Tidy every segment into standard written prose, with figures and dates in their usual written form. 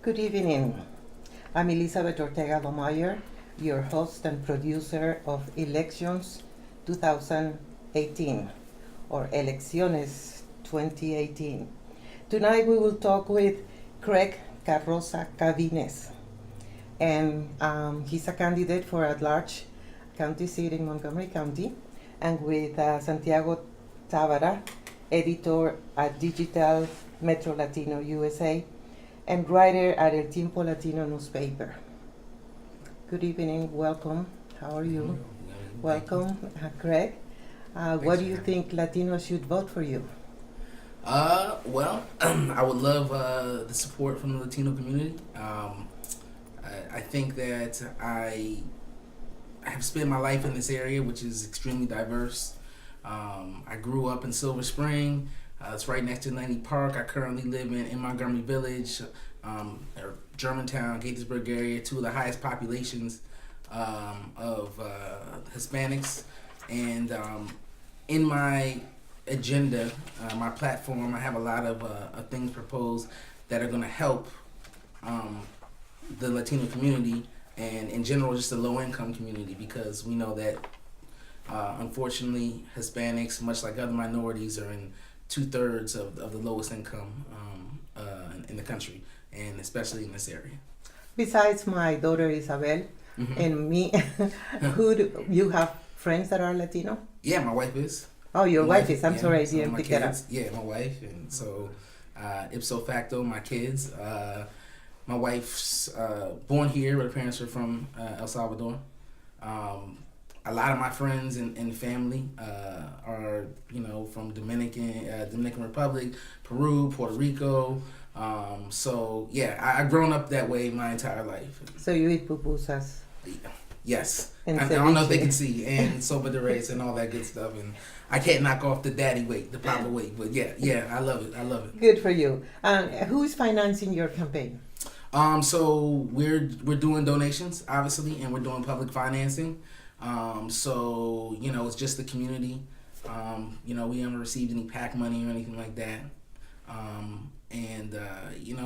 Good evening. I'm Elizabeth Ortega Lomayer, your host and producer of Elections 2018 or Elecciones 2018. Tonight we will talk with Craig Carozza-Caviness, and he's a candidate for at-large county seat in Montgomery County, and with Santiago Tavara, editor at Digital Metro Latino USA, and writer at El Tiempo Latino newspaper. Good evening, welcome. How are you? Welcome, Craig. What do you think Latinos should vote for you? Well, I would love the support from the Latino community. I think that I have spent my life in this area, which is extremely diverse. I grew up in Silver Spring. It's right next to Laney Park. I currently live in Montgomery Village, or Germantown, Gaithersburg area, two of the highest populations of Hispanics. And in my agenda, my platform, I have a lot of things proposed that are going to help the Latino community and in general just the low-income community, because we know that unfortunately Hispanics, much like other minorities, are in 2/3 of the lowest income in the country, and especially in this area. Besides my daughter Isabel and me, who do you have friends that are Latino? Yeah, my wife is. Oh, your wife is. I'm yeah, sorry, I so didn't my pick that up. kids, yeah, my wife, and so ipso facto, my kids. My wife's born here, but her parents are from El Salvador. A lot of my friends and family are, from Dominican Republic, Peru, Puerto Rico. So yeah, I've grown up that way my entire life. So you eat pupusas? Yes. And I don't know if they ceviche. can see, and sopa de res and all that good stuff. And I can't knock off the daddy weight, the proper weight. But yeah, I love it. Good for you. Who is financing your campaign? So we're doing donations, obviously, and we're doing public financing. So it's just the community. We haven't received any PAC money or anything like that.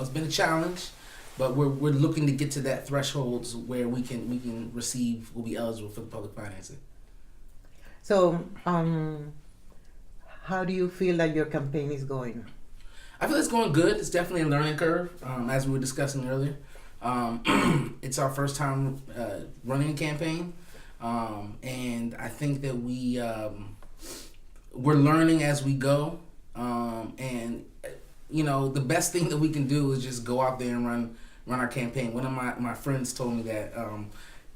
It's been a challenge, but we're looking to get to that threshold where we can receive, we'll be eligible for the public financing. So, how do you feel that your campaign is going? I feel it's going good. It's definitely a learning curve, as we were discussing earlier. It's our first time running a campaign, and I think that we're learning as we go. The best thing that we can do is just go out there and run our campaign. One of my friends told me that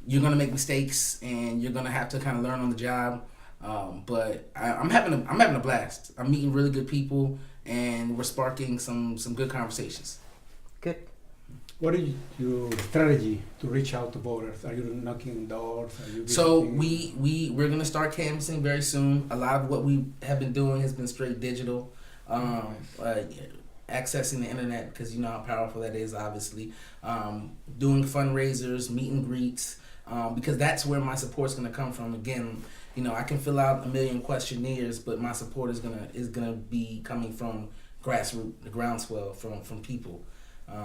you're gonna make mistakes and you're gonna have to kind of learn on the job. But I'm having a blast. I'm meeting really good people, and we're sparking some good conversations. Good. What is your strategy to reach out to voters? Are you knocking doors? So we're gonna start canvassing very soon. A lot of what we have been doing has been straight digital, accessing the internet, because you know how powerful that is. Obviously, doing fundraisers, meet and greets, because that's where my support's gonna come from. Again, I can fill out 1 million questionnaires, but my support is gonna be coming from grassroots, the groundswell from people.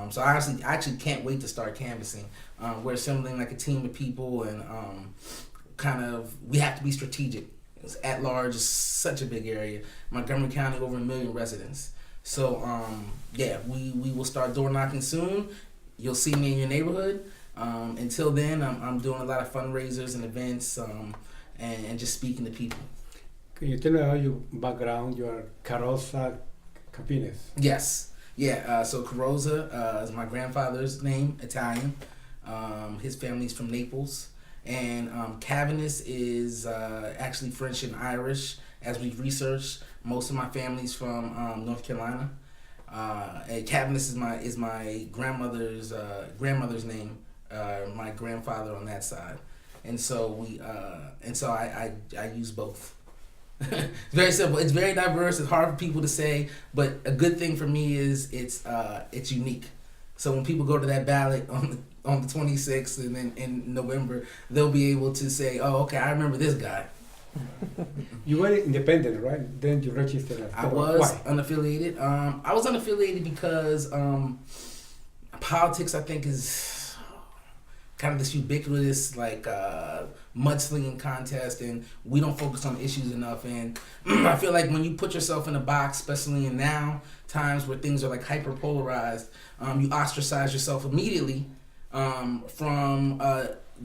So I actually can't wait to start canvassing. We're assembling like a team of people, and we have to be strategic. At large is such a big area. Montgomery County, over 1 million residents. So we will start door knocking soon. You'll see me in your neighborhood. Until then, I'm doing a lot of fundraisers and events, and just speaking to people. Can you tell me about your background? You are Carozza-Caviness. Yes. Yeah, so Carozza is my grandfather's name, Italian. His family's from Naples. And Caviness is actually French and Irish, as we've researched. Most of my family's from North Carolina. And Caviness is my grandmother's name, my grandfather on that side. And so I use both. It's very simple. It's very diverse. It's hard for people to say, but a good thing for me is it's unique. So when people go to that ballot on the 26th and then in November, they'll be able to say, "Oh, okay, I remember this guy." You were independent, right? Then you registered as I was Why? unaffiliated. I was unaffiliated because politics, I think, is kind of this ubiquitous, like, mudslinging contest, and we don't focus on issues enough. And I feel like when you put yourself in a box, especially in now times where things are like hyper polarized, you ostracize yourself immediately from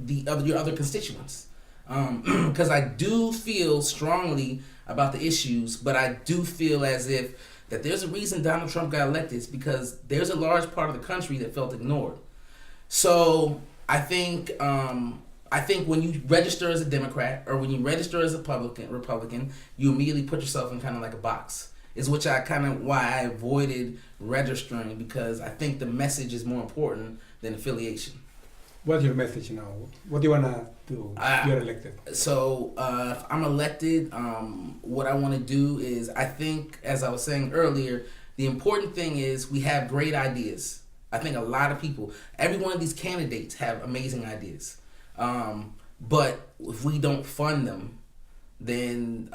your other constituents. Because I do feel strongly about the issues, but I do feel as if that there's a reason Donald Trump got elected. It's because there's a large part of the country that felt ignored. So I think when you register as a Democrat or when you register as a Republican, you immediately put yourself in kind of like a box. Is which I kind of why I avoided registering, because I think the message is more important than affiliation. What's your message now? What do you want to do if you're elected? So if I'm elected, what I want to do is, I think, as I was saying earlier, the important thing is we have great ideas. I think a lot of people, every one of these candidates have amazing ideas. But if we don't fund them, then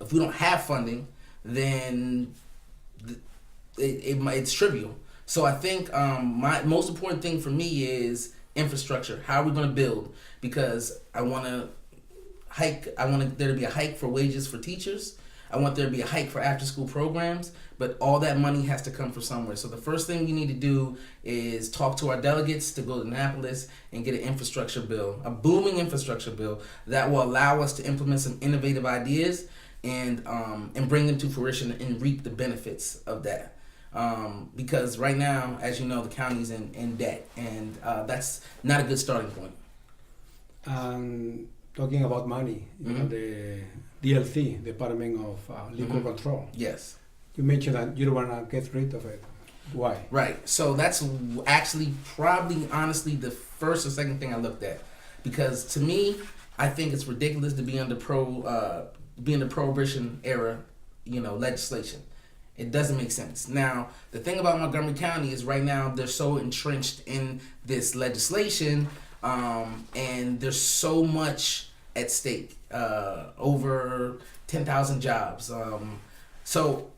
if we don't have funding, then it's trivial. So I think my most important thing for me is infrastructure. How are we going to build? Because I want there to be a hike for wages for teachers. I want there to be a hike for after school programs, but all that money has to come from somewhere. So the first thing we need to do is talk to our delegates to go to Annapolis and get an infrastructure bill, a booming infrastructure bill that will allow us to implement some innovative ideas and bring them to fruition and reap the benefits of that. Because right now, as you know, the county's in debt, and that's not a good starting point. Talking about money, you know, the DLC, Department of Liquor Control. Yes. You mentioned that you don't want to get rid of it. Why? Right. So that's actually probably, honestly, the first or second thing I looked at, because to me, I think it's ridiculous to be under prohibition era, legislation. It doesn't make sense. Now, the thing about Montgomery County is right now they're so entrenched in this legislation, and there's so much at stake, over 10,000 jobs. So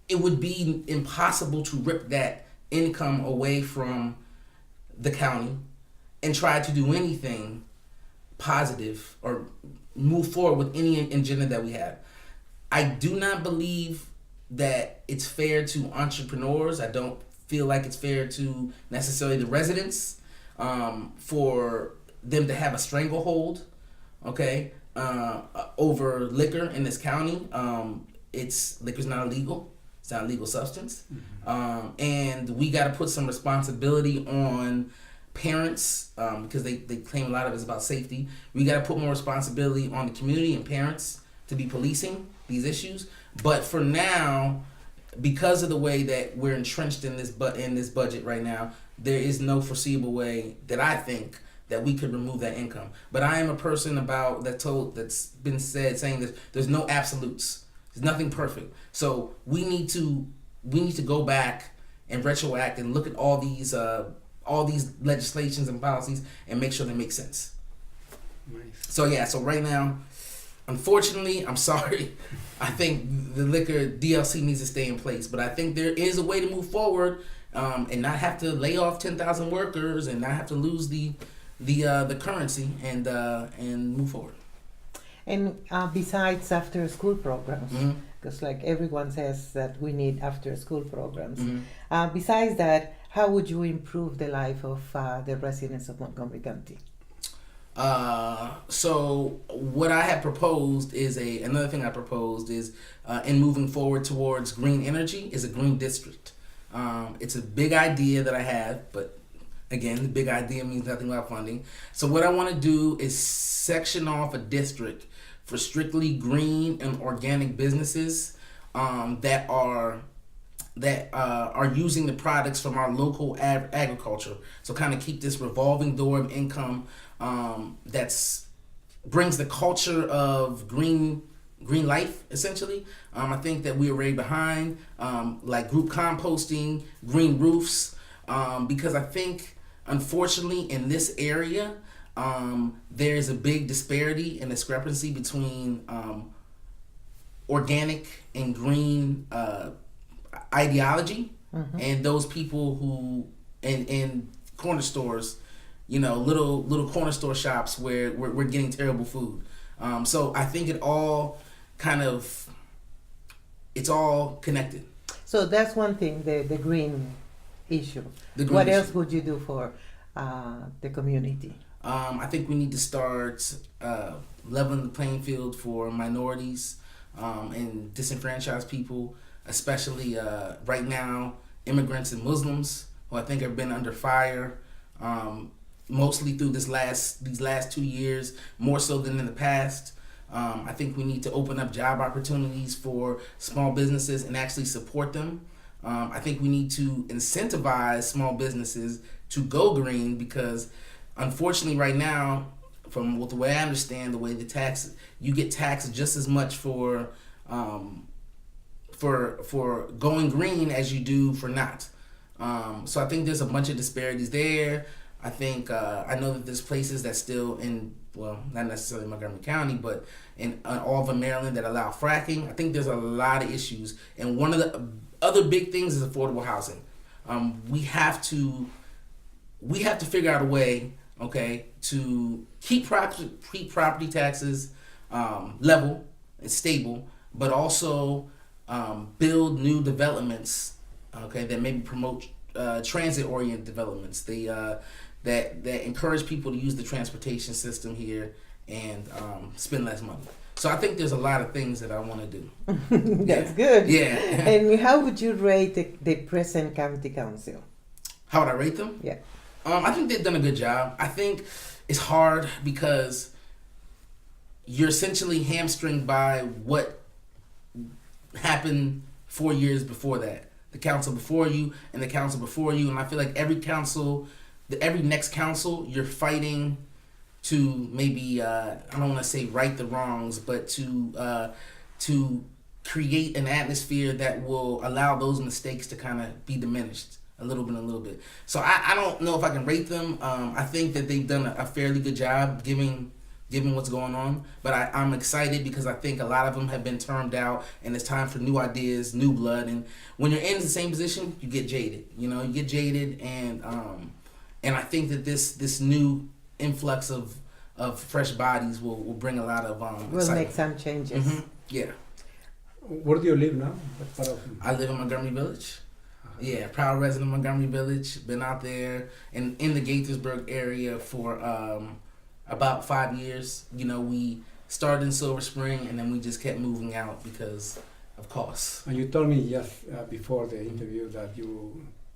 it would be impossible to rip that income away from the county and try to do anything positive or move forward with any agenda that we have. I do not believe that it's fair to entrepreneurs. I don't feel like it's fair to necessarily the residents, for them to have a stranglehold, okay, over liquor in this county. Liquor's not illegal. It's not a legal substance. Mm-hmm. And we got to put some responsibility on parents, because they claim a lot of it is about safety. We got to put more responsibility on the community and parents to be policing these issues. But for now, because of the way that we're entrenched in this budget right now, there is no foreseeable way that I think that we could remove that income. But I am a person that's been saying that there's no absolutes. There's nothing perfect. So we need to go back and retroact and look at all these legislations and policies and make sure they make sense. Nice. So right now, unfortunately, I'm sorry, I think the liquor DLC needs to stay in place. But I think there is a way to move forward, and not have to lay off 10,000 workers and not have to lose the currency and move forward. And besides after school programs, because like everyone says that we need after school programs. Mm-hmm. Besides that, how would you improve the life of the residents of Montgomery County? So what I have proposed is another thing I proposed is in moving forward towards green energy is a green district. It's a big idea that I have, but again, the big idea means nothing without funding. So what I want to do is section off a district for strictly green and organic businesses that are using the products from our local agriculture. So kind of keep this revolving door of income that's brings the culture of green life, essentially. I think that we are way behind, like group composting, green roofs, because I think, unfortunately, in this area, there is a big disparity and discrepancy between organic and green ideology, and those people who in corner stores, little corner store shops where we're getting terrible food. So I think it's all connected. So that's one thing, the green issue. The green What issue. else would you do for the community? I think we need to start leveling the playing field for minorities and disenfranchised people, especially right now, immigrants and Muslims, who I think have been under fire, mostly through these last 2 years, more so than in the past. I think we need to open up job opportunities for small businesses and actually support them. I think we need to incentivize small businesses to go green, because unfortunately right now, from the way I understand, the way you get taxed just as much for going green as you do for not. So I think there's a bunch of disparities there. I think I know that there's places that still not necessarily Montgomery County, but in all of Maryland that allow fracking. I think there's a lot of issues, and one of the other big things is affordable housing. We have to figure out a way, okay, to keep property taxes level and stable, but also build new developments, okay, that maybe promote transit-oriented developments. That encourage people to use the transportation system here and spend less money. So I think there's a lot of things that I want to do. That's good. Yeah. And how would you rate the present county council? How would I rate them? Yeah. I think they've done a good job. I think it's hard because you're essentially hamstringed by what happened 4 years before that. The council before you and the council before you. And I feel like every next council, you're fighting to maybe, I don't want to say right the wrongs, but to create an atmosphere that will allow those mistakes to kind of be diminished a little bit. So I don't know if I can rate them. I think that they've done a fairly good job given what's going on. But I'm excited because I think a lot of them have been termed out, and it's time for new ideas, new blood. And when you're in the same position, you get jaded. You get jaded, and I think that this new influx of fresh bodies will bring a lot of We'll make some changes. Mm-hmm. Yeah. Where do you live now? What part of? I live in Montgomery Village. Yeah, proud resident of Montgomery Village. Been out there and in the Gaithersburg area for about 5 years. We started in Silver Spring, and then we just kept moving out because of costs. And you told me just before the interview that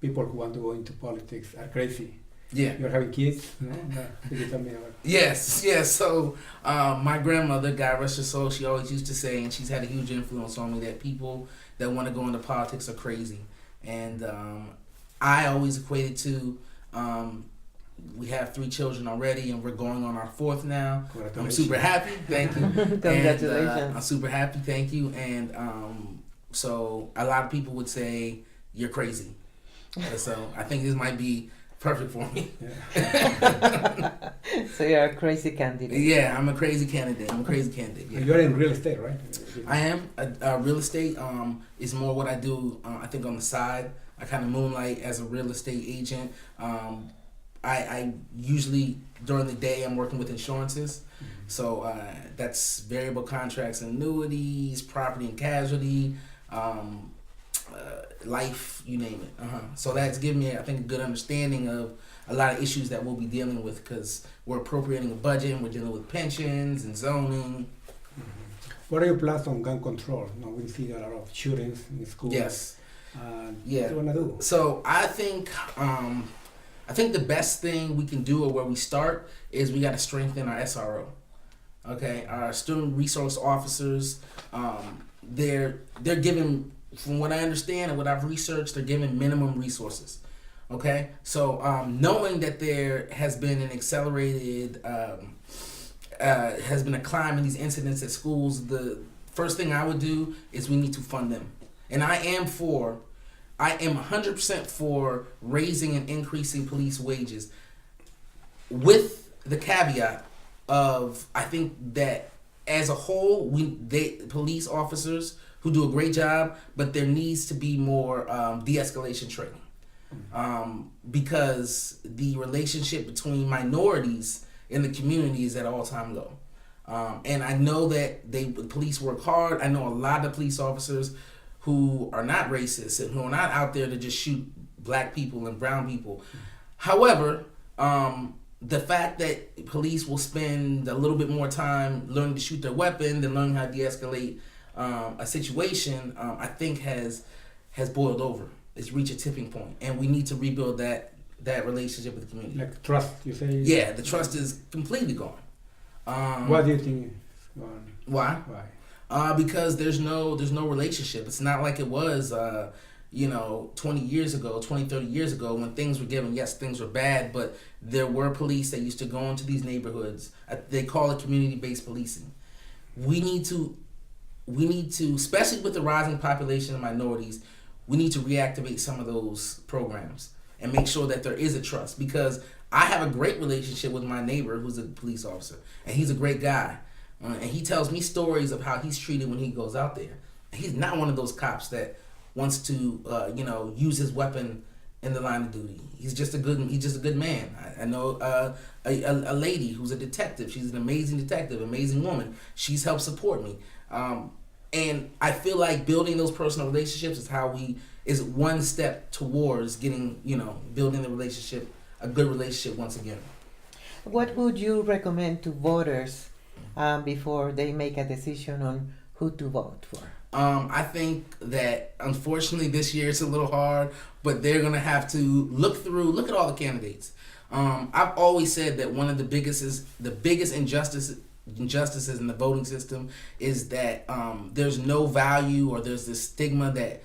people who want to go into politics are crazy. Yeah. You're having kids, no? Could you tell me about? Yes. So my grandmother, God rest her soul, she always used to say, and she's had a huge influence on me, that people that want to go into politics are crazy. And I always equated to, we have 3 children already, and we're going on our 4th now. I'm super happy. Thank you. Congratulations. And, I'm super happy. Thank you. And so a lot of people would say, you're crazy. So I think this might be perfect for me. Yeah. So you're a crazy candidate. Yeah, I'm a crazy candidate. Yeah. You're in real estate, right? I am. Real estate is more what I do, I think, on the side. I kind of moonlight as a real estate agent. I usually, during the day, I'm working with insurances. Mm-hmm. So that's variable contracts, annuities, property and casualty, life, you name it. So that's given me, I think, a good understanding of a lot of issues that we'll be dealing with, because we're appropriating a budget and we're dealing with pensions and zoning. What are your plans on gun control? We see a lot of shootings in schools. Yes. What do you want to do? So I think the best thing we can do, or where we start, is we got to strengthen our SRO. Okay, our student resource officers, they're given, from what I understand and what I've researched, they're given minimum resources. Okay, so knowing that there has been an accelerated, has been a climb in these incidents at schools, the first thing I would do is we need to fund them. And I am 100% for raising and increasing police wages, with the caveat of, I think that as a whole, police officers who do a great job, but there needs to be more de-escalation training. because the relationship between minorities in the community is at all-time low. And I know that the police work hard. I know a lot of police officers who are not racist and who are not out there to just shoot black people and brown people. However, the fact that police will spend a little bit more time learning to shoot their weapon than learning how to de-escalate a situation, I think has boiled over. It's reached a tipping point, and we need to rebuild that relationship with the community. Like trust, you say? Yeah, the trust is completely gone. Why do you think it's gone? Why? Because there's no relationship. It's not like it was 20 years ago, 20, 30 years ago when things were given. Yes, things were bad, but there were police that used to go into these neighborhoods. They call it community-based policing. We need to, especially with the rising population of minorities, we need to reactivate some of those programs and make sure that there is a trust, because I have a great relationship with my neighbor who's a police officer, and he's a great guy. And he tells me stories of how he's treated when he goes out there. He's not one of those cops that wants to, use his weapon in the line of duty. He's just a good man. I know a lady who's a detective. She's an amazing detective, amazing woman. She's helped support me. And I feel like building those personal relationships is one step towards getting, building a good relationship once again. What would you recommend to voters before they make a decision on who to vote for? I think that unfortunately this year it's a little hard, but they're gonna have to look at all the candidates. I've always said that one of the biggest injustices in the voting system is that there's no value, or there's this stigma that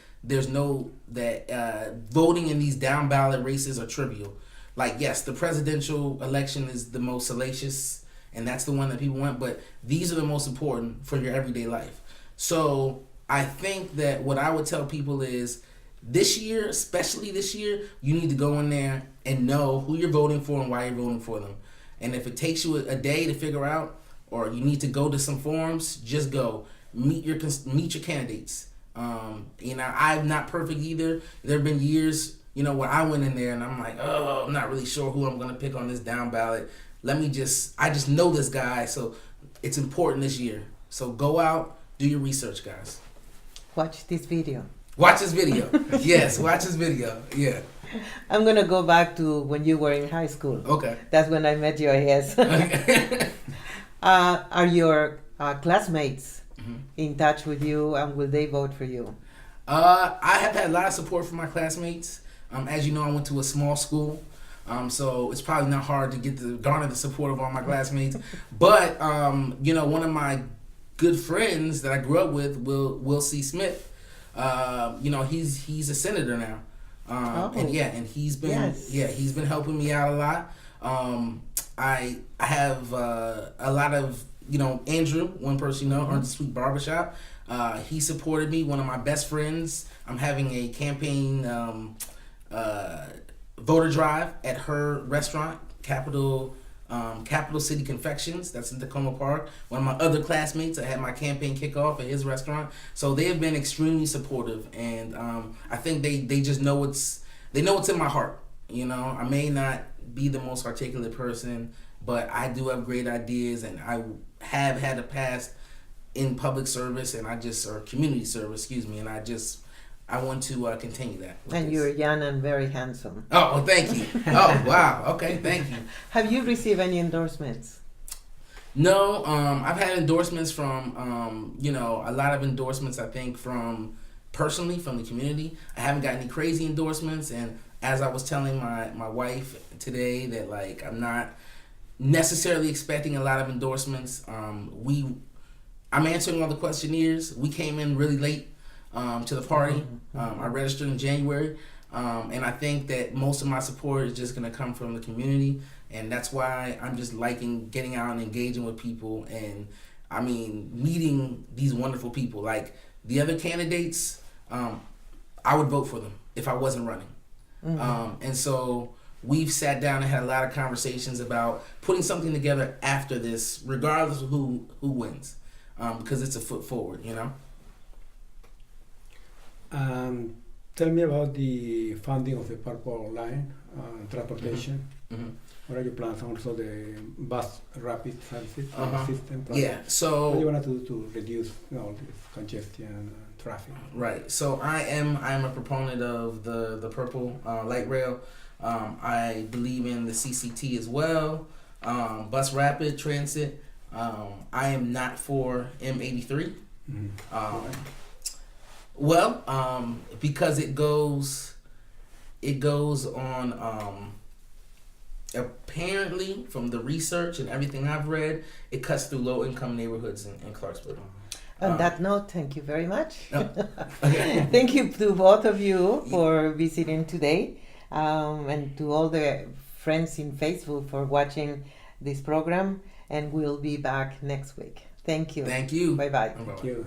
voting in these down ballot races are trivial. Like, yes, the presidential election is the most salacious, and that's the one that people want, but these are the most important for your everyday life. So I think that what I would tell people is this year, especially this year, you need to go in there and know who you're voting for and why you're voting for them. And if it takes you a day to figure out, or you need to go to some forums, just go meet your candidates. I'm not perfect either. There have been years, where I went in there and I'm like, oh, I'm not really sure who I'm gonna pick on this down ballot. I just know this guy, so it's important this year. So go out, do your research, guys. Watch this video. Watch this video. Yes, watch this video. Yeah. I'm gonna go back to when you were in high school. Okay. That's when I met you, I guess. Okay. Are your classmates in touch with you, and will they vote for you? I have had a lot of support from my classmates. As you know, I went to a small school, so it's probably not hard to garner the support of all my classmates. But one of my good friends that I grew up with, Will C. Smith, he's a senator now, and he's been helping me out a lot. I have a lot of Andrew, one person owns the Sweet Barbershop. He supported me. One of my best friends. I'm having a campaign voter drive at her restaurant, Capital City Confections. That's in Tacoma Park. One of my other classmates, I had my campaign kickoff at his restaurant. So they have been extremely supportive, and I think they just know what's in my heart. I may not be the most articulate person, but I do have great ideas, and I have had a past in public service or community service, and I want to continue that. And you're young and very handsome. Oh, well, thank you. Oh, wow. Okay, thank you. Have you received any endorsements? No, I've had endorsements from, a lot of endorsements, I think, personally from the community. I haven't got any crazy endorsements, and as I was telling my wife today that, like, I'm not necessarily expecting a lot of endorsements. I'm answering all the questionnaires. We came in really late to the party. I registered in January, and I think that most of my support is just going to come from the community, and that's why I'm just liking getting out and engaging with people, and meeting these wonderful people. Like the other candidates, I would vote for them if I wasn't running. And so we've sat down and had a lot of conversations about putting something together after this, regardless of who wins, because it's a foot forward, Tell me about the funding of the Purple Line, transportation. Mhm. What are your plans? Also the bus rapid transit system. Yeah. So What do you want to do to reduce this congestion, traffic? right. So I'm a proponent of the purple light rail. I believe in the CCT as well. Bus rapid transit. I am not for M83. Mm-hmm. Well, because it goes on. Apparently, from the research and everything I've read, it cuts through low-income neighborhoods in Clarksburg. On that note, thank you very much. Okay. Thank you to both of you for visiting today, and to all the friends in Facebook for watching this program. And we'll be back next week. Thank you. Thank you. Bye bye. Thank you.